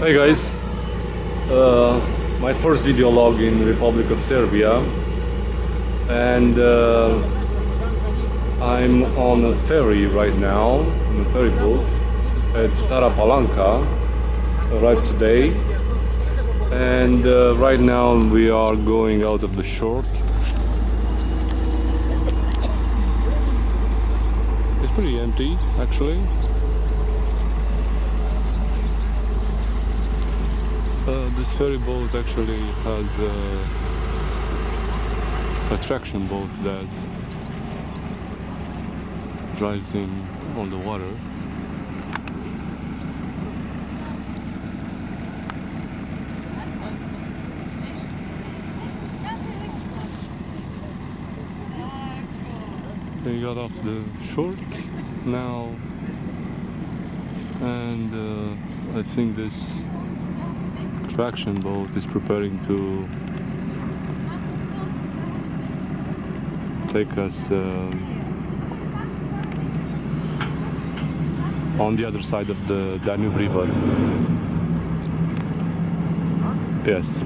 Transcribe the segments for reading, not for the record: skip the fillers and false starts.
Hey guys, my first video log in Republic of Serbia, and I'm on a ferry right now, on a ferry boat at Stara Palanka, arrived today, and right now we are going out of the shore. It's pretty empty actually. This ferry boat actually has a traction boat that drives in on the water. We got off the shore now, and I think this traction boat is preparing to take us on the other side of the Danube River. Yes.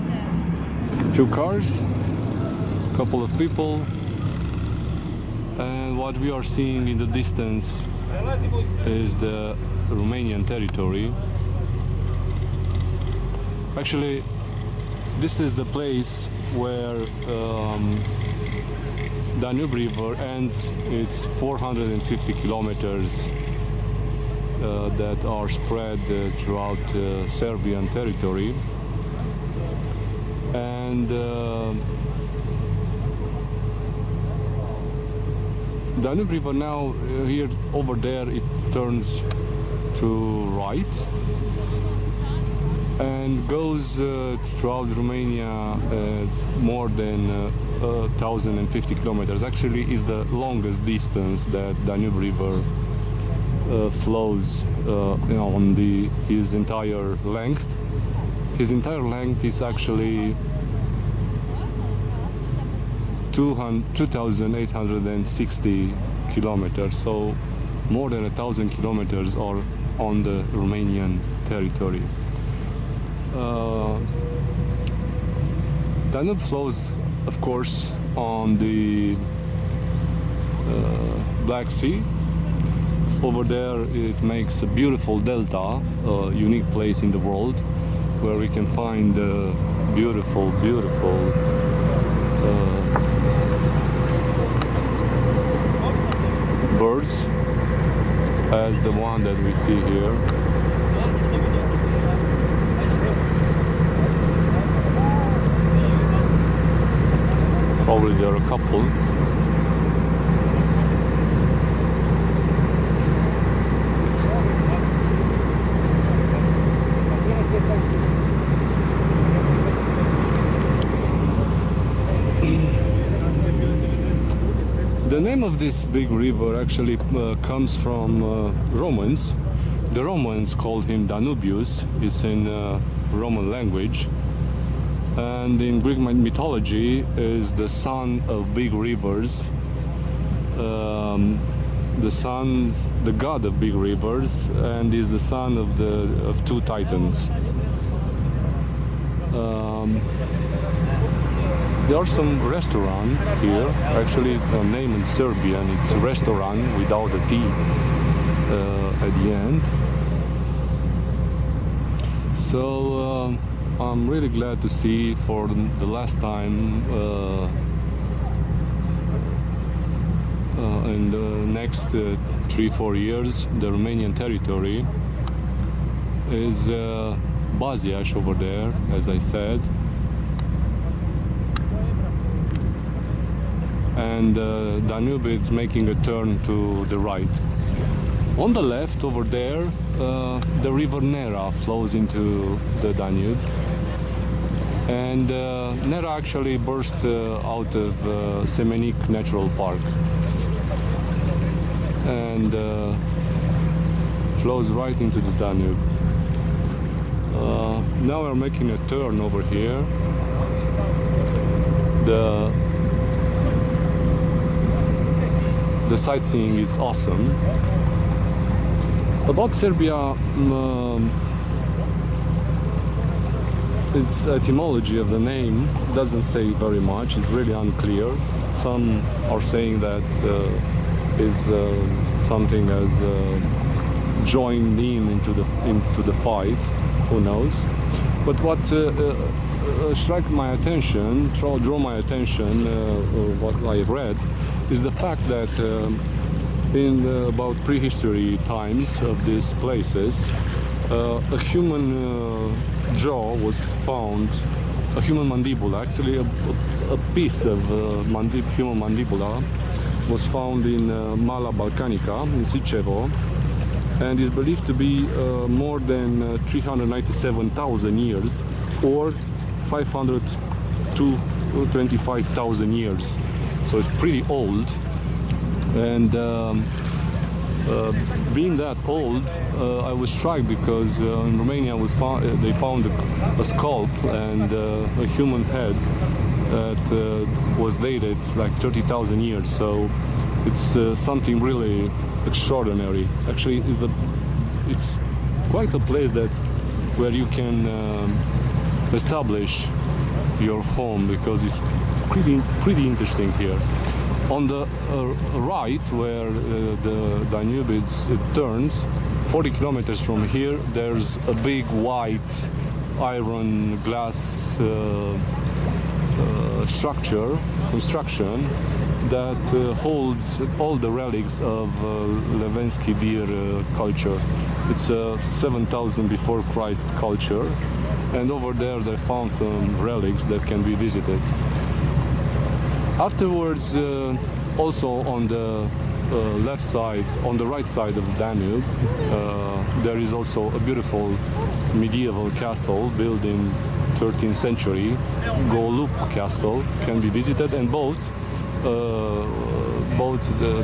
Two cars, a couple of people, and what we are seeing in the distance is the Romanian territory. Actually, this is the place where Danube River ends. It's 450 kilometers that are spread throughout Serbian territory, and Danube River now here over there it turns to right and goes throughout Romania more than 1,050 kilometers. Actually, is the longest distance that Danube River flows on his entire length. His entire length is actually 2,860 kilometers. So more than 1,000 kilometers are on the Romanian territory. Danube flows, of course, on the Black Sea. Over there it makes a beautiful delta, a unique place in the world where we can find beautiful birds as the one that we see here. Probably there are a couple. The name of this big river actually comes from Romans. The Romans called him Danubius. It's in Roman language. And in Greek mythology is the son of big rivers, the god of big rivers, and is the son of two titans. There are some restaurants here. Actually, the name in Serbian it's a restaurant without a T at the end. So. I'm really glad to see for the last time in the next 3-4 years the Romanian territory is Baziash over there, as I said, and Danube is making a turn to the right. On the left over there the river Nera flows into the Danube. And Nera actually burst out of Semenik Natural Park and flows right into the Danube. Now we're making a turn over here. The sightseeing is awesome. About Serbia, its etymology of the name doesn't say very much. It's really unclear. Some are saying that is something as joined into the fight. Who knows? But what struck my attention, draw my attention, what I read, is the fact that in about prehistory times of these places, a human jaw was found, a human mandibula, actually a piece of human mandibula was found in Mala Balcanica, in Sicevo, and is believed to be more than 397,000 years, or 500 to 25,000 years. So it's pretty old, and being that old, I was struck because in Romania they found a scalp and a human head that was dated like 30,000 years. So it's something really extraordinary. Actually, it's quite a place where you can establish your home, because it's pretty interesting here. On the right, where the Danube it turns, 40 kilometers from here, there's a big white iron glass construction that holds all the relics of Levensky beer culture. It's a 7000 before Christ culture, and over there they found some relics that can be visited. Afterwards, also on the left side, on the right side of the Danube, there is also a beautiful medieval castle built in 13th century. Golub Castle can be visited, and both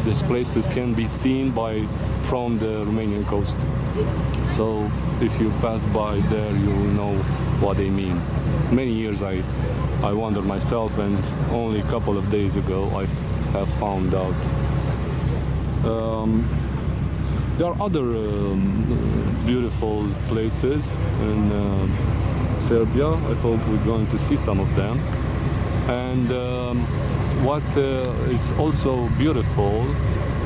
these places can be seen from the Romanian coast. So if you pass by there, you will know what they mean. Many years I wondered myself, and only a couple of days ago I have found out. There are other beautiful places in Serbia. I hope we're going to see some of them. And what is also beautiful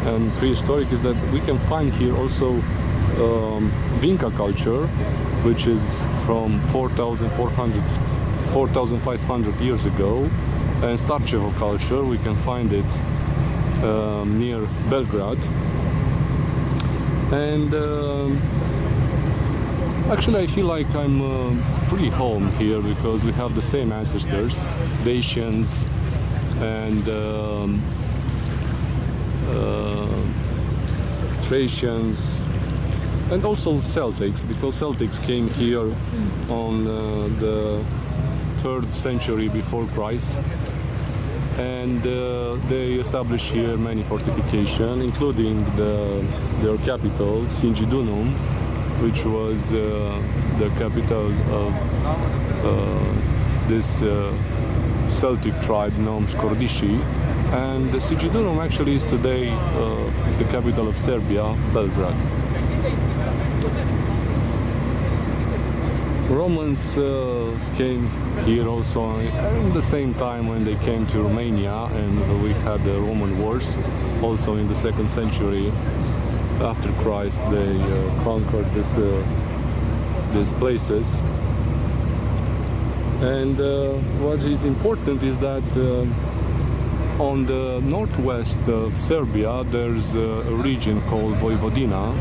and prehistoric is that we can find here also Vinca culture, which is from 4,500 years ago, and Starčevo culture. We can find it near Belgrade. And actually I feel like I'm pretty home here, because we have the same ancestors, Dacians and Thracians, and also Celtics, because Celtics came here on the 3rd century before Christ, and they established here many fortifications, including their capital, Singidunum, which was the capital of this Celtic tribe known as Kordishi. And the Singidunum actually is today the capital of Serbia, Belgrade. Romans came here also at the same time when they came to Romania, and we had the Roman wars. Also in the 2nd century after Christ, they conquered these places. And what is important is that on the northwest of Serbia there's a region called Vojvodina.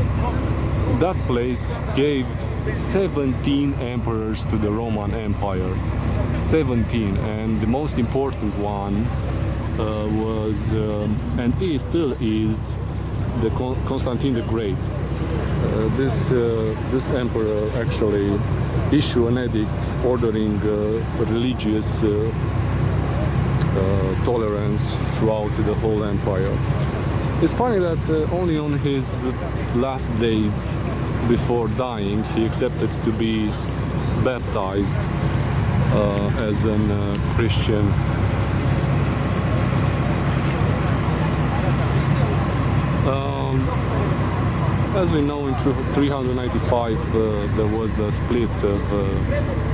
That place gave 17 emperors to the Roman Empire. 17, and the most important one was and still is the Constantine the Great. This emperor actually issued an edict ordering religious tolerance throughout the whole empire. It's funny that only on his last days before dying he accepted to be baptized as a Christian. As we know, in 395 there was the split of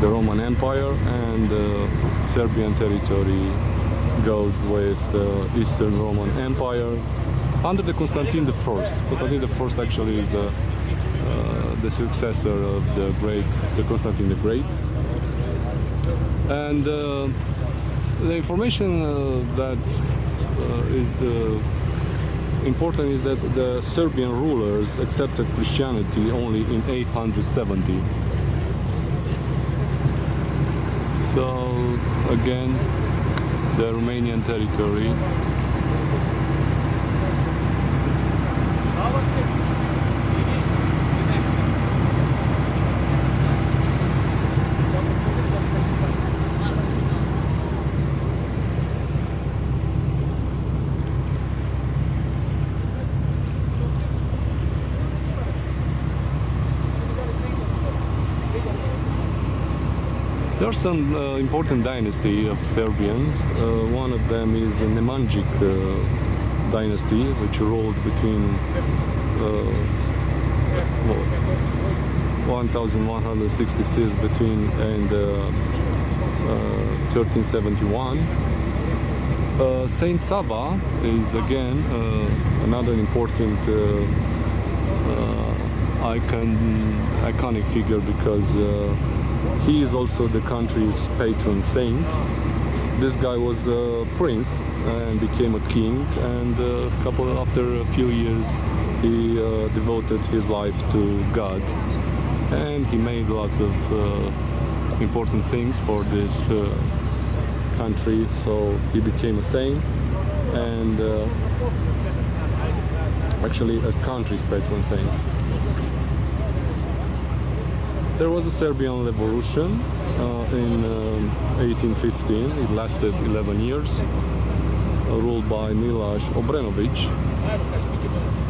the Roman Empire, and Serbian territory goes with Eastern Roman Empire under the Constantine I. Constantine I actually is the successor of the Constantine the Great. And the information that is important is that the Serbian rulers accepted Christianity only in 870. So again, the Romanian territory. There are some important dynasty of Serbians. One of them is the Nemanjic dynasty, which ruled between 1166 and 1371. Saint Sava is again another important iconic figure, because he is also the country's patron saint. This guy was a prince and became a king, and after a few years he devoted his life to God, and he made lots of important things for this country, so he became a saint and actually a country's patron saint. There was a Serbian revolution in 1815. It lasted 11 years, ruled by Miloš Obrenović.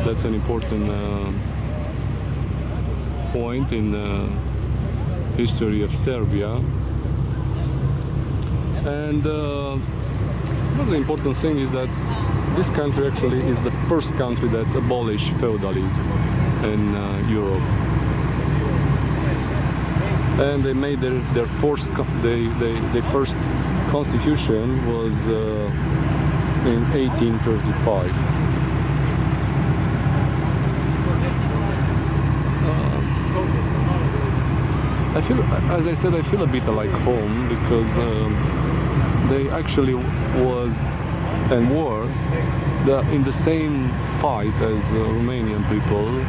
That's an important point in the history of Serbia. And another important thing is that this country actually is the first country that abolished feudalism in Europe. And they made their first constitution was in 1835. I feel, as I said, I feel a bit like home, because they actually was and were in the same fight as Romanian people.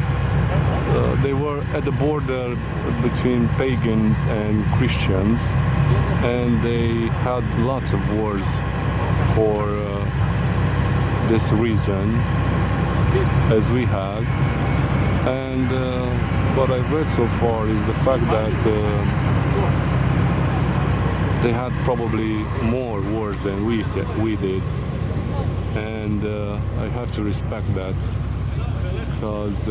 They were at the border between pagans and Christians, and they had lots of wars for this reason, as we had. And what I've read so far is the fact that they had probably more wars than we did, and I have to respect that, because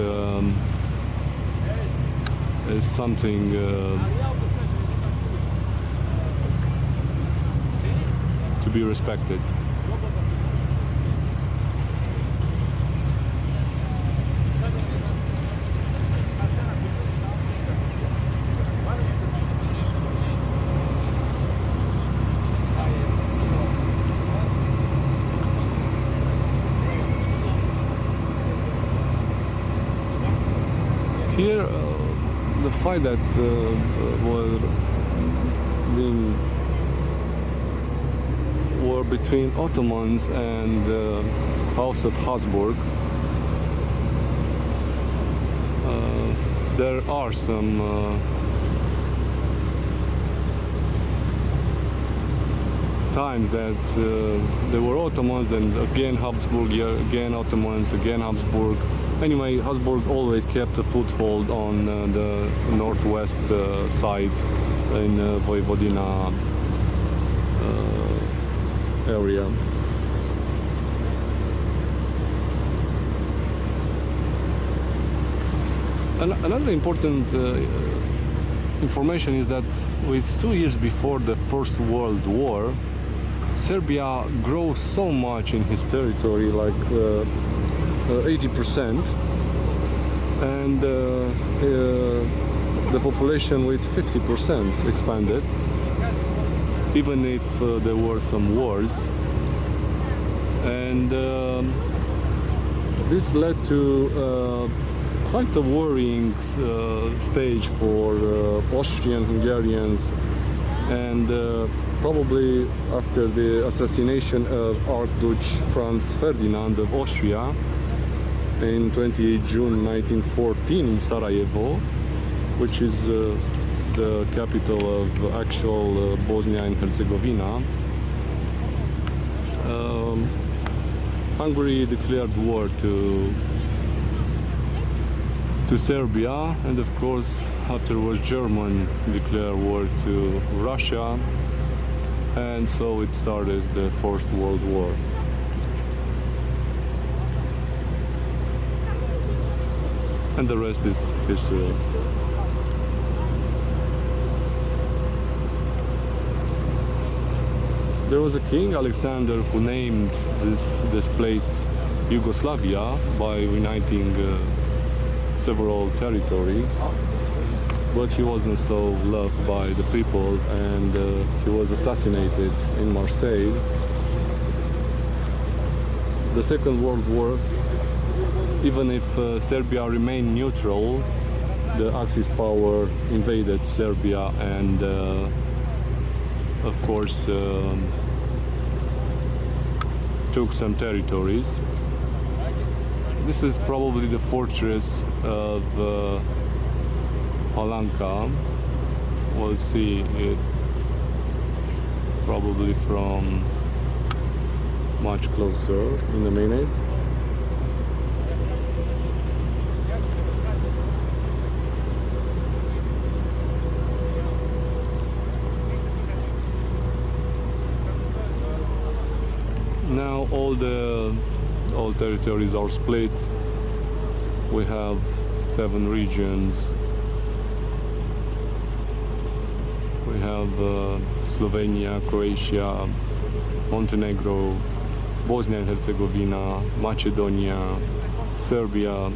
it's something to be respected. Here, the fight that were between Ottomans and House of Habsburg. There are some times that there were Ottomans, then again Habsburg, again Ottomans, again Habsburg. Anyway, Habsburg always kept a foothold on the northwest side in Vojvodina area. Another important information is that with 2 years before the First World War, Serbia grew so much in his territory, like 80%, and the population with 50% expanded, even if there were some wars. And this led to quite a worrying stage for Austrian Hungarians, and probably after the assassination of Archduke Franz Ferdinand of Austria in 28 June 1914 in Sarajevo, which is the capital of actual Bosnia and Herzegovina. Hungary declared war to Serbia, and of course afterwards Germany declared war to Russia, and so it started the First World War. And the rest is history. There was a king, Alexander, who named this place Yugoslavia by uniting several territories, but he wasn't so loved by the people, and he was assassinated in Marseille. The Second World War, even if Serbia remained neutral, the Axis power invaded Serbia and of course took some territories. This is probably the fortress of Palanka. We'll see it probably from much closer in a minute. Now all territories are split. We have 7 regions. We have Slovenia, Croatia, Montenegro, Bosnia and Herzegovina, Macedonia, Serbia,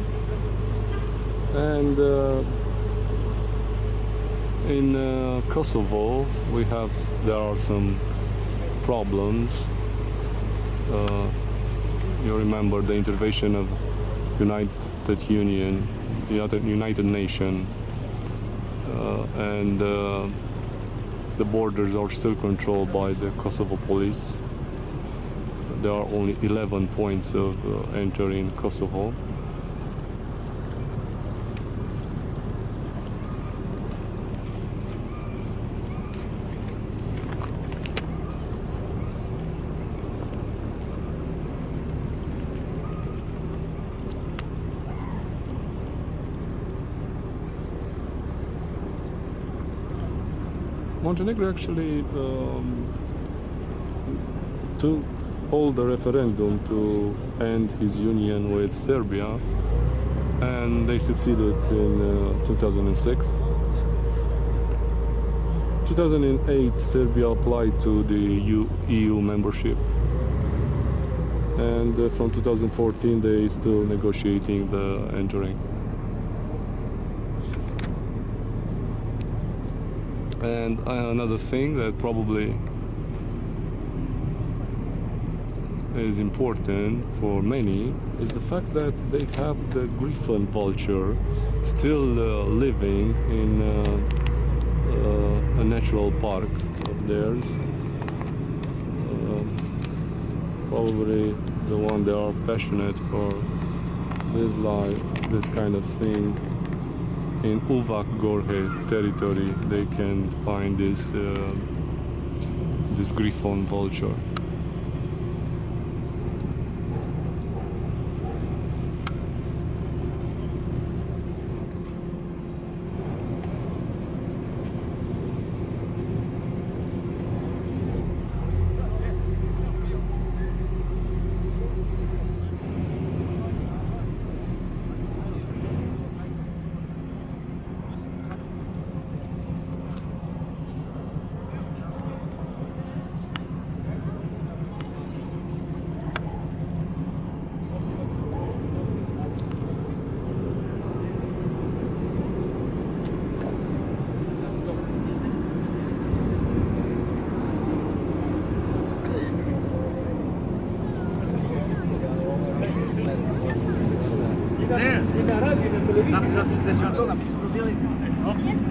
and in Kosovo there are some problems. You remember the intervention of United Nations, and the borders are still controlled by the Kosovo police. There are only 11 points of entry in Kosovo. Montenegro actually to hold a referendum to end his union with Serbia, and they succeeded in 2006. 2008 Serbia applied to the EU membership, and from 2014 they still negotiating the entering. And another thing that probably is important for many is the fact that they have the griffon vulture still living in a natural park of theirs. Probably the one they are passionate for this kind of thing. In Uvak Gorhe territory, they can find this griffon vulture. Znate zašto se sjećam toga? Mi smo dobili,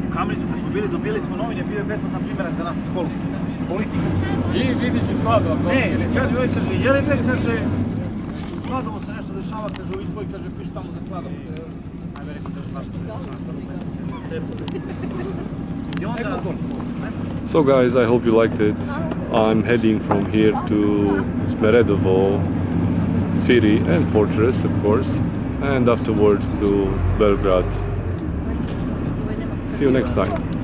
u Kamenicu kad smo bili, dobili smo novine, bio je besplatan primjerak za našu školu. Politika. I vidi će skladova. Ne, kaže, ovaj kaže, Jerebe, kaže, u Kladovu se nešto dešava, kaže, ovi tvoj, kaže, piš tamo za Kladovu. Ajme, rekao da je I onda... So guys, I hope you liked it. I'm heading from here to Smederevo city and fortress, of course, and afterwards to Belgrade. See you next time.